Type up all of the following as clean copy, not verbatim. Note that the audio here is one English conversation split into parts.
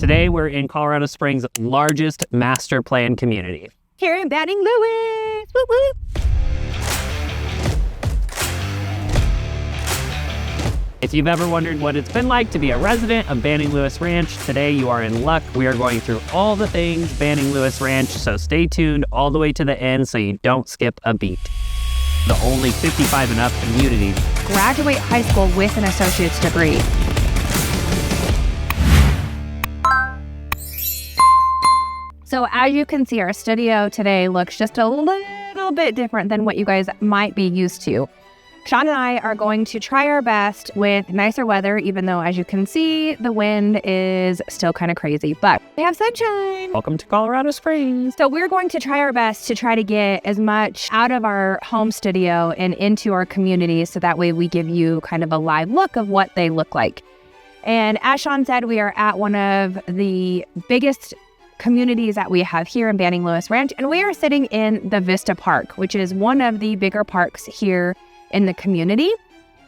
Today, we're in Colorado Springs' largest master plan community. Here in Banning Lewis. Woo woo. If you've ever wondered what it's been like to be a resident of Banning Lewis Ranch, today you are in luck. We are going through all the things Banning Lewis Ranch, so stay tuned all the way to the end so you don't skip a beat. The only 55 and up community. Graduate high school with an associate's degree. So as you can see, our studio today looks just a little bit different than what you guys might be used to. Sean and I are going to try our best with nicer weather, even though, as you can see, the wind is still kind of crazy, but we have sunshine. Welcome to Colorado Springs. So we're going to try our best to try to get as much out of our home studio and into our community, so that way we give you kind of a live look of what they look like. And as Sean said, we are at one of the biggest communities that we have here in Banning Lewis Ranch, and we are sitting in the Vista Park, which is one of the bigger parks here in the community,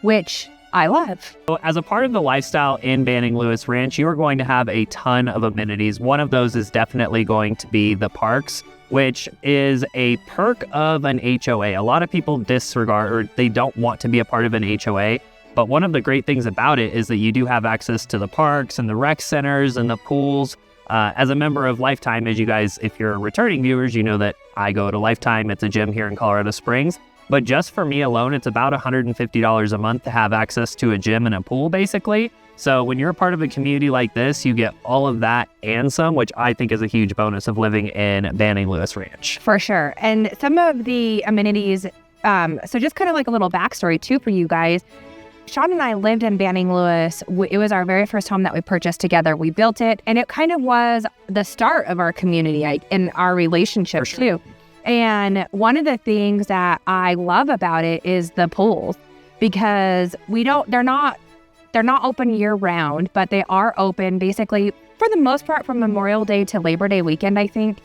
which I love. So as a part of the lifestyle in Banning Lewis Ranch, you are going to have a ton of amenities. One of those is definitely going to be the parks, which is a perk of an HOA. A lot of people disregard, or they don't want to be a part of an HOA, but one of the great things about it is that you do have access to the parks and the rec centers and the pools. As a member of Lifetime, as you guys, if you're returning viewers, you know that I go to Lifetime. It's a gym here in Colorado Springs. But just for me alone, it's about $150 a month to have access to a gym and a pool, basically. So when you're a part of a community like this, you get all of that and some, which I think is a huge bonus of living in Banning Lewis Ranch. For sure. And some of the amenities, so just kind of like a little backstory too for you guys. Sean and I lived in Banning Lewis. It was our very first home that we purchased together. We built it, and it kind of was the start of our community and our relationship too. And one of the things that I love about it is the pools, because they're not open year round, but they are open basically for the most part from Memorial Day to Labor Day weekend, I think,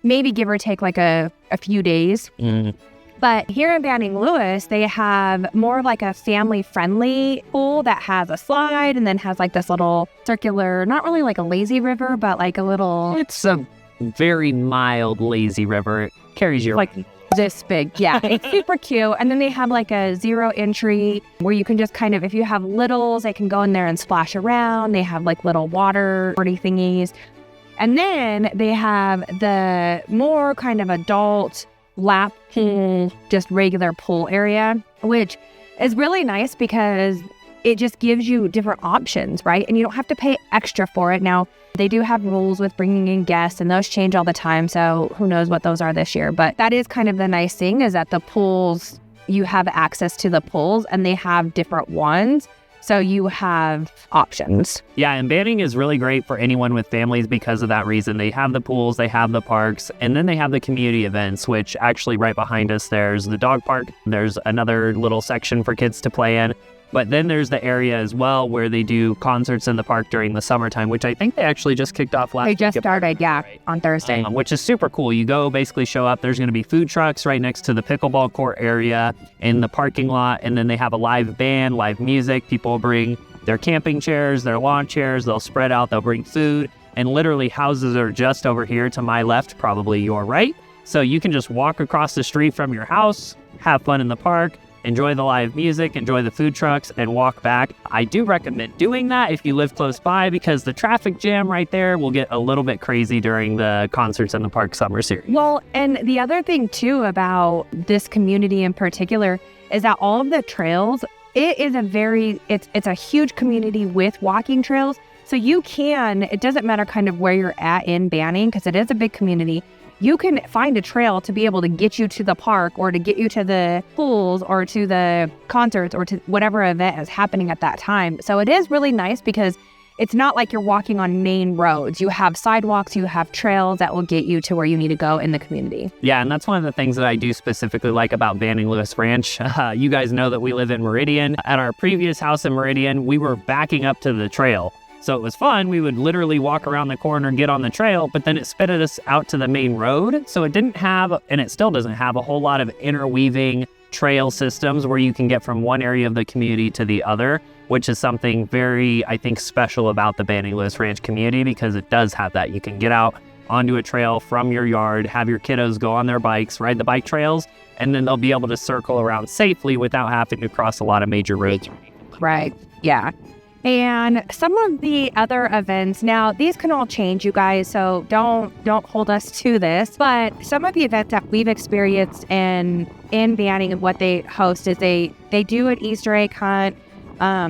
maybe give or take like a few days. Mm. But here in Banning Lewis, they have more of like a family-friendly pool that has a slide and then has like this little circular, not really like a lazy river, but like a little... It's a very mild lazy river. It carries your... Like this big. Yeah, it's super cute. And then they have like a 0 entry where you can just kind of, if you have littles, they can go in there and splash around. They have like little water sporty thingies. And then they have the more kind of adult lap pool, just regular pool area, which is really nice because it just gives you different options, right? And you don't have to pay extra for it. Now, they do have rules with bringing in guests, and those change all the time, so who knows what those are this year. But that is kind of the nice thing, is that the pools, you have access to the pools, and they have different ones. So you have options. Yeah, and Banning is really great for anyone with families because of that reason. They have the pools, they have the parks, and then they have the community events, which actually right behind us, there's the dog park. There's another little section for kids to play in. But then there's the area as well where they do concerts in the park during the summertime, which I think they actually just kicked off last week. They just started, yeah, right? On Thursday. Which is super cool. You go basically show up. There's going to be food trucks right next to the pickleball court area in the parking lot. And then they have a live band, live music. People bring their camping chairs, their lawn chairs. They'll spread out. They'll bring food. And literally houses are just over here to my left, probably your right. So you can just walk across the street from your house, have fun in the park, enjoy the live music, enjoy the food trucks, and walk back. I do recommend doing that if you live close by, because the traffic jam right there will get a little bit crazy during the Concerts in the Park Summer Series. Well, and the other thing too about this community in particular is that all of the trails, it's a huge community with walking trails. So it doesn't matter kind of where you're at in Banning, because it is a big community. You can find a trail to be able to get you to the park, or to get you to the pools, or to the concerts, or to whatever event is happening at that time. So it is really nice because it's not like you're walking on main roads. You have sidewalks, you have trails that will get you to where you need to go in the community. Yeah, and that's one of the things that I do specifically like about Banning Lewis Ranch. You guys know that we live in Meridian. At our previous house in Meridian, we were backing up to the trail. So it was fun. We would literally walk around the corner, get on the trail, but then it spitted us out to the main road. So it didn't have, and it still doesn't have, a whole lot of interweaving trail systems where you can get from one area of the community to the other, which is something very, I think, special about the Banning Lewis Ranch community, because it does have that. You can get out onto a trail from your yard, have your kiddos go on their bikes, ride the bike trails, and then they'll be able to circle around safely without having to cross a lot of major roads. Right. Yeah. And some of the other events, now these can all change, you guys, so don't hold us to this. But some of the events that we've experienced in Banning and what they host is they do an Easter egg hunt.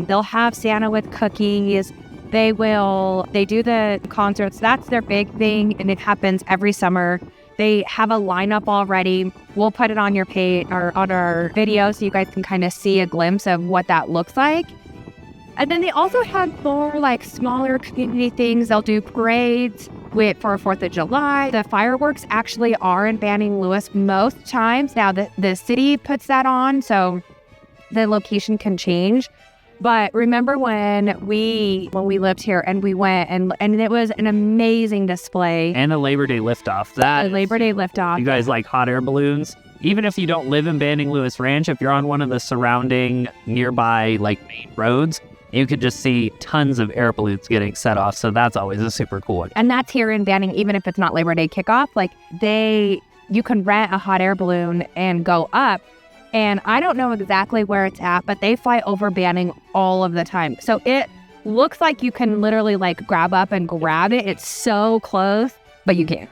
They'll have Santa with cookies. They do the concerts. That's their big thing, and it happens every summer. They have a lineup already. We'll put it on your page or on our video so you guys can kind of see a glimpse of what that looks like. And then they also have more like smaller community things. They'll do parades for 4th of July. The fireworks actually are in Banning Lewis most times. Now the city puts that on, so the location can change. But remember when we lived here and we went and it was an amazing display. And the Labor Day liftoff. You guys like hot air balloons? Even if you don't live in Banning Lewis Ranch, if you're on one of the surrounding nearby like main roads, you could just see tons of air balloons getting set off. So that's always a super cool one. And that's here in Banning, even if it's not Labor Day kickoff. Like you can rent a hot air balloon and go up. And I don't know exactly where it's at, but they fly over Banning all of the time. So it looks like you can literally like grab up and grab it. It's so close, but you can't.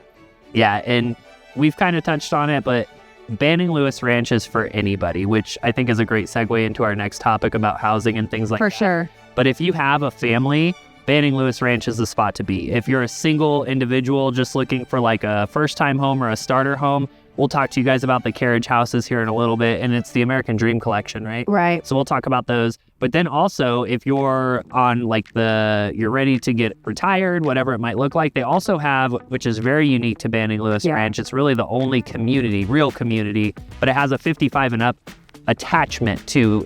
Yeah, and we've kind of touched on it, but Banning Lewis Ranch is for anybody, which I think is a great segue into our next topic about housing and things like that. For sure. But if you have a family, Banning Lewis Ranch is the spot to be. If you're a single individual just looking for like a first-time home or a starter home, we'll talk to you guys about the carriage houses here in a little bit, and it's the American Dream Collection, right? Right. So we'll talk about those. But then also, if you're on like you're ready to get retired, whatever it might look like, they also have, which is very unique to Banning Lewis Ranch. It's really the only real community, but it has a 55 and up attachment to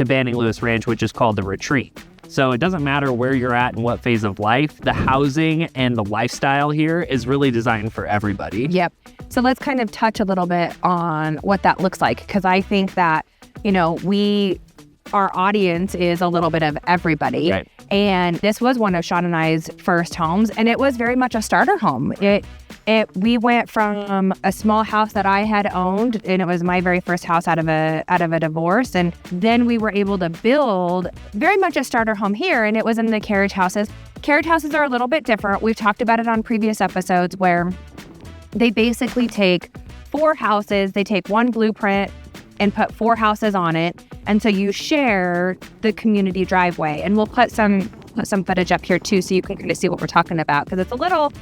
Banning Lewis Ranch, which is called the Retreat. So it doesn't matter where you're at and what phase of life, the housing and the lifestyle here is really designed for everybody. Yep. So let's kind of touch a little bit on what that looks like, because I think that, our audience is a little bit of everybody. Right. And this was one of Sean and I's first homes, and it was very much a starter home. We went from a small house that I had owned, and it was my very first house out of a divorce, and then we were able to build very much a starter home here, and it was in the carriage houses. Carriage houses are a little bit different. We've talked about it on previous episodes, where they basically take 4 houses, they take one blueprint and put 4 houses on it, and so you share the community driveway. And we'll put some footage up here too, so you can kind of see what we're talking about, because it's a little,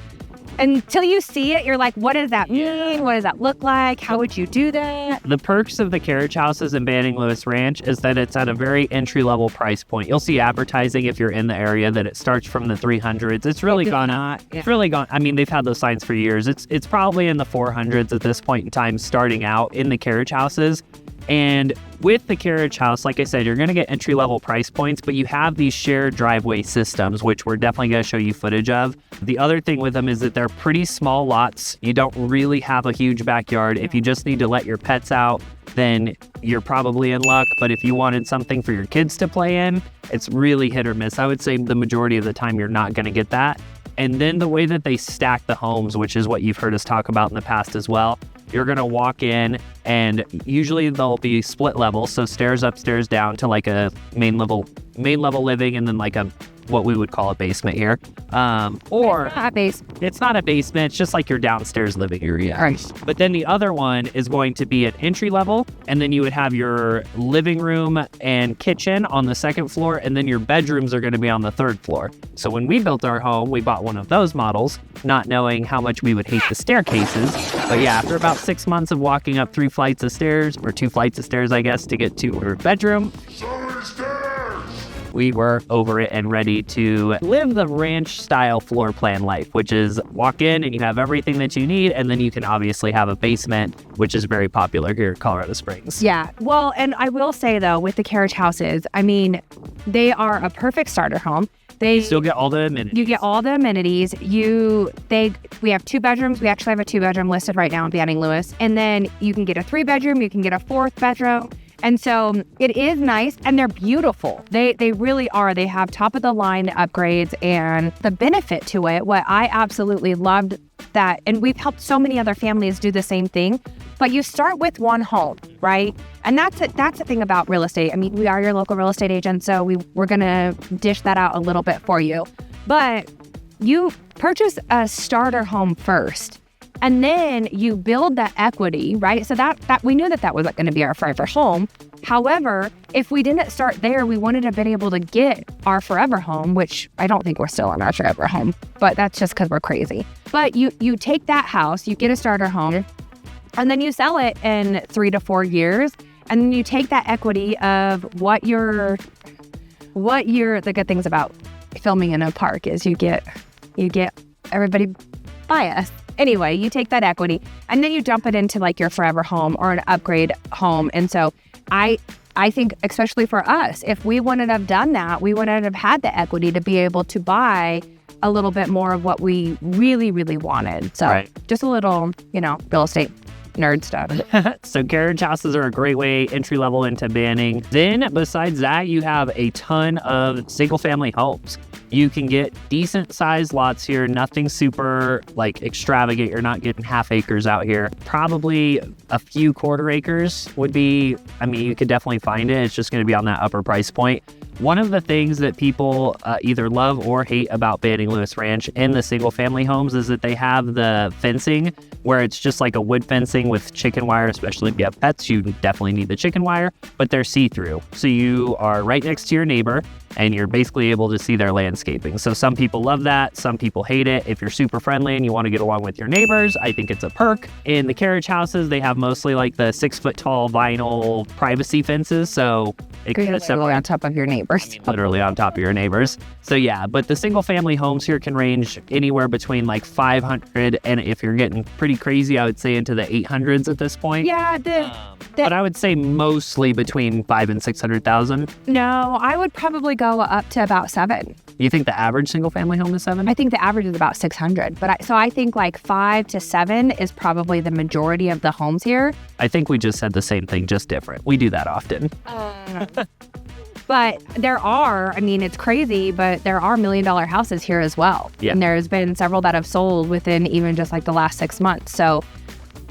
until you see it, you're like, what does that mean? What does that look like? How would you do that? The perks of the carriage houses in Banning Lewis Ranch is that it's at a very entry-level price point. You'll see advertising if you're in the area that it starts from the 300s. It's really gone up. It's really gone. I mean, they've had those signs for years. It's probably in the 400s at this point in time, starting out in the carriage houses. And with the carriage house, like I said, you're going to get entry-level price points, but you have these shared driveway systems, which we're definitely going to show you footage of. The other thing with them is that they're pretty small lots. You don't really have a huge backyard. If you just need to let your pets out, then you're probably in luck. But if you wanted something for your kids to play in, it's really hit or miss. I would say the majority of the time you're not going to get that. And then the way that they stack the homes, which is what you've heard us talk about in the past as well, you're going to walk in, and usually they'll be split levels, so stairs up, stairs down to like a main level living, and then like what we would call a basement here. Or it's not a basement, it's just like your downstairs living area. Right. But then the other one is going to be an entry level, and then you would have your living room and kitchen on the second floor, and then your bedrooms are going to be on the third floor. So when we built our home, we bought one of those models, not knowing how much we would hate the staircases. But yeah, after about 6 months of walking up 3 flights of stairs, or 2 flights of stairs, I guess, to get to our bedroom, we were over it and ready to live the ranch style floor plan life, which is walk in and you have everything that you need, and then you can obviously have a basement, which is very popular here in Colorado Springs. Yeah. Well, and I will say though, with the carriage houses, I mean, they are a perfect starter home. You still get all the amenities. You get all the amenities. We have 2 bedrooms. We actually have a 2-bedroom listed right now in Banning Lewis. And then you can get a 3-bedroom. You can get a 4th bedroom. And so it is nice, and they're beautiful. They really are. They have top of the line upgrades, and the benefit to it, what I absolutely loved that, and we've helped so many other families do the same thing, but you start with one home, right? And that's the thing about real estate. I mean, we are your local real estate agent, so we're going to dish that out a little bit for you. But you purchase a starter home first, and then you build that equity, right? So that we knew that was going to be our forever home. However, if we didn't start there, we wouldn't have been able to get our forever home, which I don't think we're still in our forever home, but that's just because we're crazy. But you take that house, you get a starter home, and then you sell it in 3 to 4 years, and then you take that equity of what the good things about filming in a park is you get everybody bias. Anyway, you take that equity and then you dump it into like your forever home or an upgrade home. And so I think, especially for us, if we wouldn't have done that, we wouldn't have had the equity to be able to buy a little bit more of what we really, really wanted. So Just a little, real estate nerd stuff. So carriage houses are a great way, entry level into Banning. Then besides that, you have a ton of single family homes. You can get decent sized lots here, nothing super like extravagant. You're not getting half acres out here. Probably a few quarter acres would be, you could definitely find it. It's just going to be on that upper price point. One of the things that people either love or hate about Banning Lewis Ranch and the single family homes is that they have the fencing where it's just like a wood fencing with chicken wire, especially if you have pets, you definitely need the chicken wire, but they're see-through. So you are right next to your neighbor and you're basically able to see their landscaping. So some people love that, some people hate it. If you're super friendly and you want to get along with your neighbors, I think it's a perk. In the carriage houses, they have mostly like the 6-foot tall vinyl privacy fences. So it kind of literally on top of your neighbors. Literally on top of your neighbors. So yeah, but the single family homes here can range anywhere between like 500 and if you're getting pretty crazy, I would say into the 800s at this point. Yeah, but I would say mostly between 500,000 and 600,000. No, I would probably go up to about 7. You think the average single family home is 7? I think the average is about 600. But I think like 5 to 7 is probably the majority of the homes here. I think we just said the same thing, just different. We do that often. But there are, it's crazy, but there are $1 million houses here as well. Yeah. And there's been several that have sold within even just like the last 6 months. So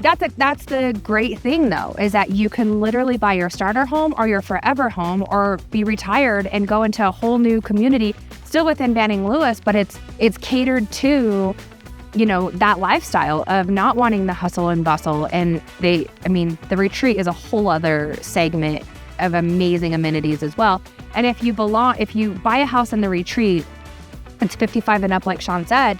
that's the great thing though, is that you can literally buy your starter home or your forever home or be retired and go into a whole new community still within Banning Lewis, but it's catered to, that lifestyle of not wanting the hustle and bustle. And the retreat is a whole other segment of amazing amenities as well. And if you buy a house in the retreat, it's 55 and up, like Sean said,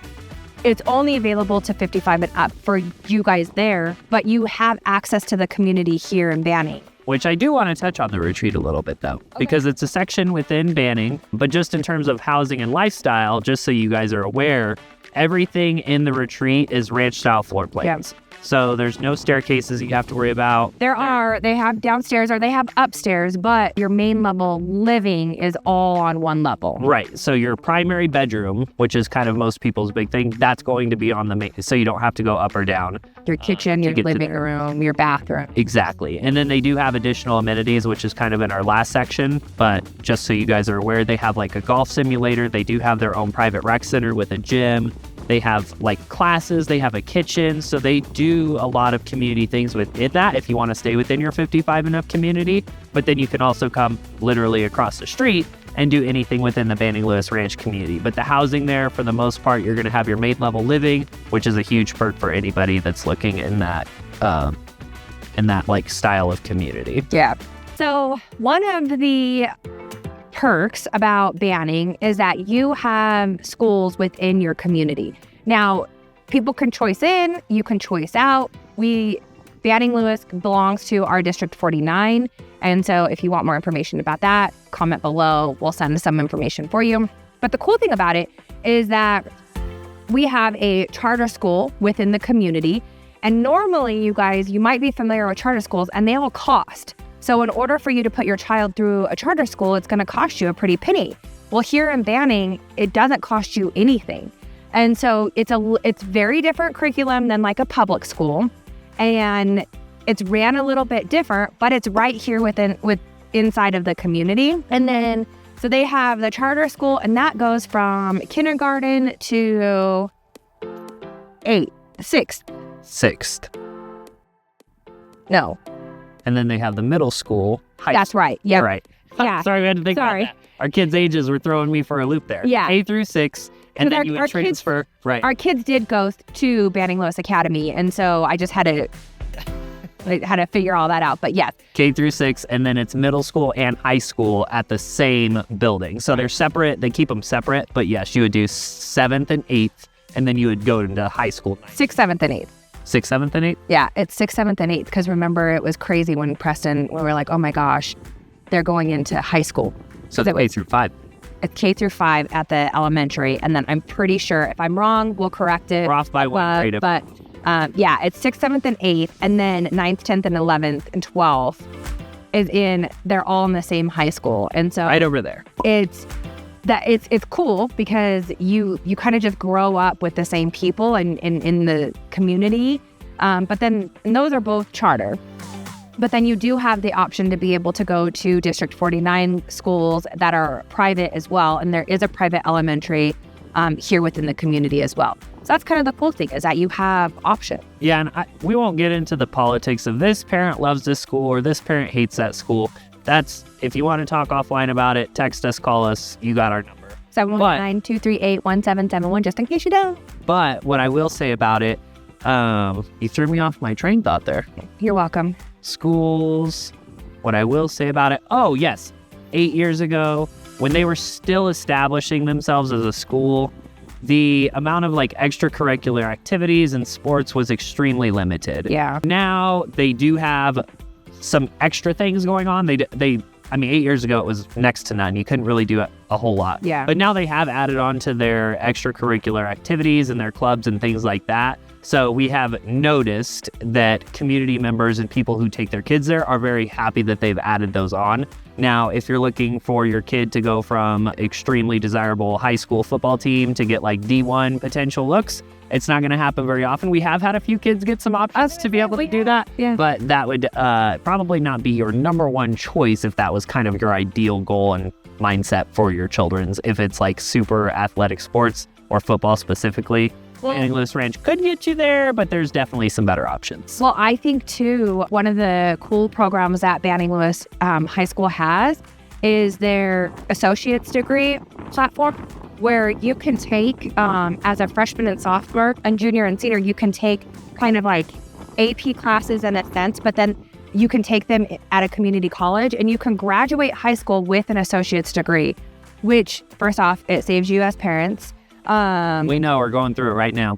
it's only available to 55 and up for you guys there, but you have access to the community here in Banning. Which I do want to touch on the retreat a little bit though, because it's a section within Banning, but just in terms of housing and lifestyle, just so you guys are aware, everything in the retreat is ranch style floor plans. Yep. So there's no staircases you have to worry about. They have downstairs or they have upstairs, but your main level living is all on one level. Right. So your primary bedroom, which is kind of most people's big thing, that's going to be on the main, so you don't have to go up or down. Your kitchen, your living room, your bathroom. Exactly. And then they do have additional amenities, which is kind of in our last section. But just so you guys are aware, they have like a golf simulator. They do have their own private rec center with a gym. They have like classes, they have a kitchen. So they do a lot of community things within that if you want to stay within your 55 and up community. But then you can also come literally across the street and do anything within the Banning Lewis Ranch community. But the housing there, for the most part, you're going to have your main level living, which is a huge perk for anybody that's looking in that like style of community. Yeah. So one of the perks about Banning is that you have schools within your community. Now, people can choice in, you can choice out. Banning Lewis belongs to our District 49. And so if you want more information about that, comment below. We'll send some information for you. But the cool thing about it is that we have a charter school within the community. And normally, you guys, you might be familiar with charter schools and they all cost. So in order for you to put your child through a charter school, it's going to cost you a pretty penny. Well, here in Banning, it doesn't cost you anything. And so it's very different curriculum than like a public school. And it's ran a little bit different, but it's right here inside of the community. And then, so they have the charter school, and that goes from kindergarten to sixth. No. And then they have the middle school. That's right. Yeah. Right. Yeah. Sorry, we had to think about that. Our kids' ages were throwing me for a loop there. Yeah. K through 6, and then you would transfer. Right. Our kids did go to Banning Lewis Academy, and so I just had to figure all that out. But yes. K through 6, and then it's middle school and high school at the same building. So they're separate. They keep them separate. But yes, you would do 7th and 8th, and then you would go into high school. 6th, 7th, and 8th. 6th, 7th, and 8th? Yeah, it's 6th, 7th, and 8th. Because remember, it was crazy when we were like, oh my gosh, they're going into high school. So it's K through 5. It's K through 5 at the elementary. And then I'm pretty sure, if I'm wrong, we'll correct it. We're off by one grade. But yeah, it's 6th, 7th, and 8th. And then 9th, 10th, and 11th, and 12th they're all in the same high school. And so right over there. It's cool because you kind of just grow up with the same people and in the community. But then, and those are both charter. But then you do have the option to be able to go to District 49 schools that are private as well. And there is a private elementary here within the community as well. So that's kind of the cool thing, is that you have options. Yeah, and we won't get into the politics of this parent loves this school or this parent hates that school. That's, if you want to talk offline about it, text us, call us. You got our number. 719-238-1771, just in case you don't. But what I will say about it, you threw me off my train thought there. You're welcome. Schools, what I will say about it. Oh, yes. 8 years ago, when they were still establishing themselves as a school, the amount of like extracurricular activities and sports was extremely limited. Yeah. Now they do have some extra things going on. I mean, 8 years ago, it was next to none. You couldn't really do a whole lot. Yeah. But now they have added on to their extracurricular activities and their clubs and things like that. So we have noticed that community members and people who take their kids there are very happy that they've added those on. Now, if you're looking for your kid to go from extremely desirable high school football team to get like D1 potential looks, it's not going to happen very often. We have had a few kids get some options to be able to do that, but that would probably not be your number one choice if that was kind of your ideal goal and mindset for your children's. If it's like super athletic sports or football specifically, Banning Lewis Ranch could get you there, but there's definitely some better options. Well, I think too, one of the cool programs that Banning Lewis High School has is their associate's degree platform, where you can take, as a freshman and sophomore and junior and senior, you can take kind of like AP classes in a sense, but then you can take them at a community college and you can graduate high school with an associate's degree, which first off, it saves you as parents. We know, we're going through it right now.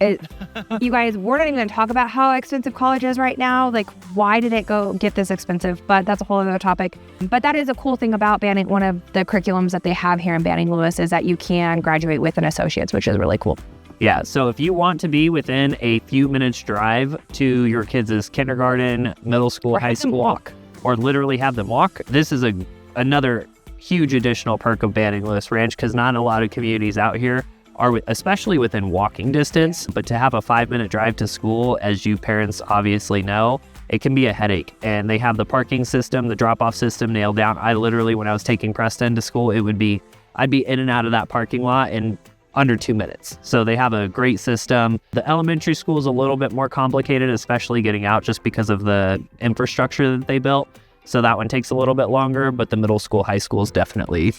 You guys, we're not even going to talk about how expensive college is right now. Like, why did it go get this expensive? But that's a whole other topic. But that is a cool thing about Banning. One of the curriculums that they have here in Banning Lewis is that you can graduate with an associate's, which is really cool. Yeah, so if you want to be within a few minutes drive to your kids' kindergarten, middle school, high school, walk, or literally have them walk, this is another huge additional perk of Banning Lewis Ranch, because not a lot of communities out here are, especially within walking distance, but to have a 5-minute drive to school, as you parents obviously know, it can be a headache. And they have the parking system, the drop-off system nailed down. I literally, when I was taking Preston to school, I'd be in and out of that parking lot in under 2 minutes. So they have a great system. The elementary school is a little bit more complicated, especially getting out just because of the infrastructure that they built. So that one takes a little bit longer, but the middle school, high school is definitely,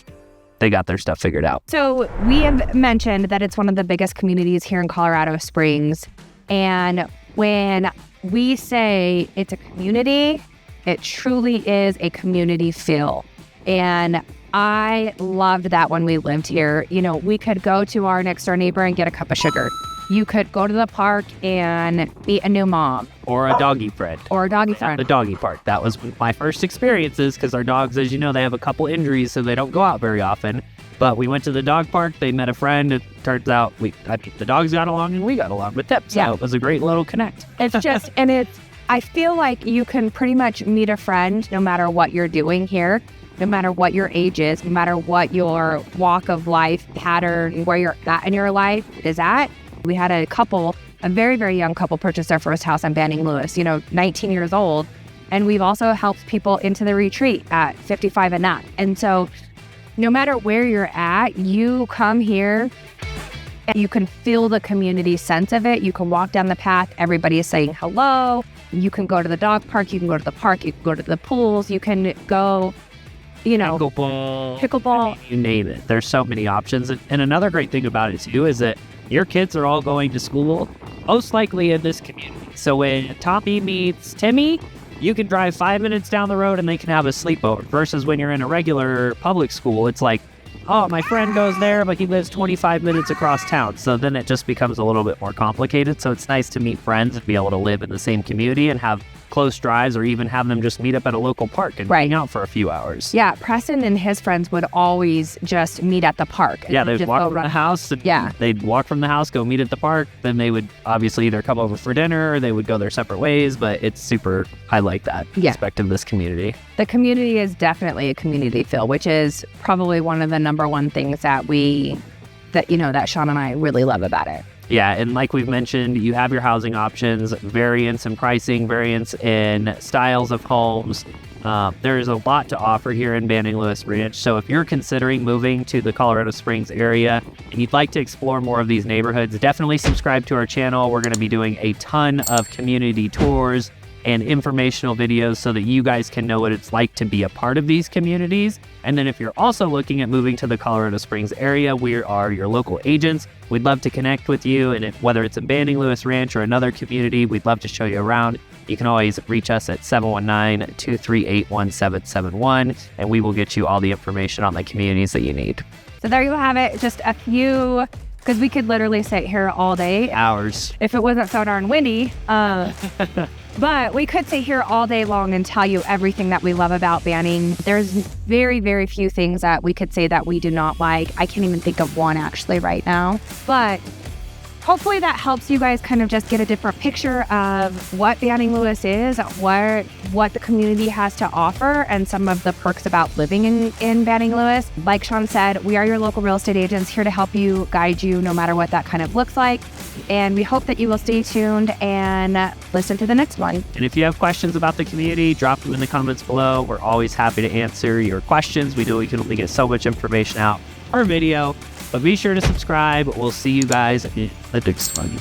they got their stuff figured out. So we have mentioned that it's one of the biggest communities here in Colorado Springs. And when we say it's a community, it truly is a community feel. And I loved that when we lived here. You know, we could go to our next door neighbor and get a cup of sugar. You could go to the park and meet a new mom. Or a doggy friend. The doggy park. That was my first experiences, because our dogs, as you know, they have a couple injuries, so they don't go out very often. But we went to the dog park. They met a friend. It turns out the dogs got along and we got along with them. So it was a great little connect. It's just, I feel like you can pretty much meet a friend no matter what you're doing here. no matter what your age is, no matter what your walk of life pattern, where you're at in your life is at. We had a couple, a very, very young couple purchase their first house on Banning Lewis, 19 years old. And we've also helped people into the retreat at 55 and up. And so no matter where you're at, you come here and you can feel the community sense of it. You can walk down the path. Everybody is saying hello. You can go to the dog park. You can go to the park. You can go to the pools. You can go, pickleball. You name it. There's so many options. And another great thing about it too is that your kids are all going to school, most likely in this community. So when Tommy meets Timmy, you can drive 5 minutes down the road and they can have a sleepover. Versus when you're in a regular public school, it's like, oh, my friend goes there, but he lives 25 minutes across town. So then it just becomes a little bit more complicated. So it's nice to meet friends and be able to live in the same community and have close drives, or even have them just meet up at a local park and hang out for a few hours. Yeah, Preston and his friends would always just meet at the park. Yeah, they'd walk from the house. They'd walk from the house, go meet at the park. Then they would obviously either come over for dinner or they would go their separate ways. But it's super, I like that aspect of this community. The community is definitely a community feel, which is probably one of the number one things that that Sean and I really love about it. Yeah, and like we've mentioned, you have your housing options, variance in pricing, variance in styles of homes. There's a lot to offer here in Banning Lewis Ranch. So if you're considering moving to the Colorado Springs area and you'd like to explore more of these neighborhoods, definitely subscribe to our channel. We're going to be doing a ton of community tours and informational videos so that you guys can know what it's like to be a part of these communities. And then if you're also looking at moving to the Colorado Springs area, we are your local agents. We'd love to connect with you. And whether it's a Banning Lewis Ranch or another community, we'd love to show you around. You can always reach us at 719-238-1771, and we will get you all the information on the communities that you need. So there you have it. Just a few, because we could literally sit here all day. Hours. If it wasn't so darn windy. But we could sit here all day long and tell you everything that we love about Banning. There's very, very few things that we could say that we do not like. I can't even think of one actually right now. But hopefully that helps you guys kind of just get a different picture of what Banning Lewis is, what the community has to offer, and some of the perks about living in Banning Lewis. Like Sean said, we are your local real estate agents here to help you, guide you, no matter what that kind of looks like. And we hope that you will stay tuned and listen to the next one. And if you have questions about the community, drop them in the comments below. We're always happy to answer your questions. We know we can only get so much information out per video. But be sure to subscribe. We'll see you guys in the next one.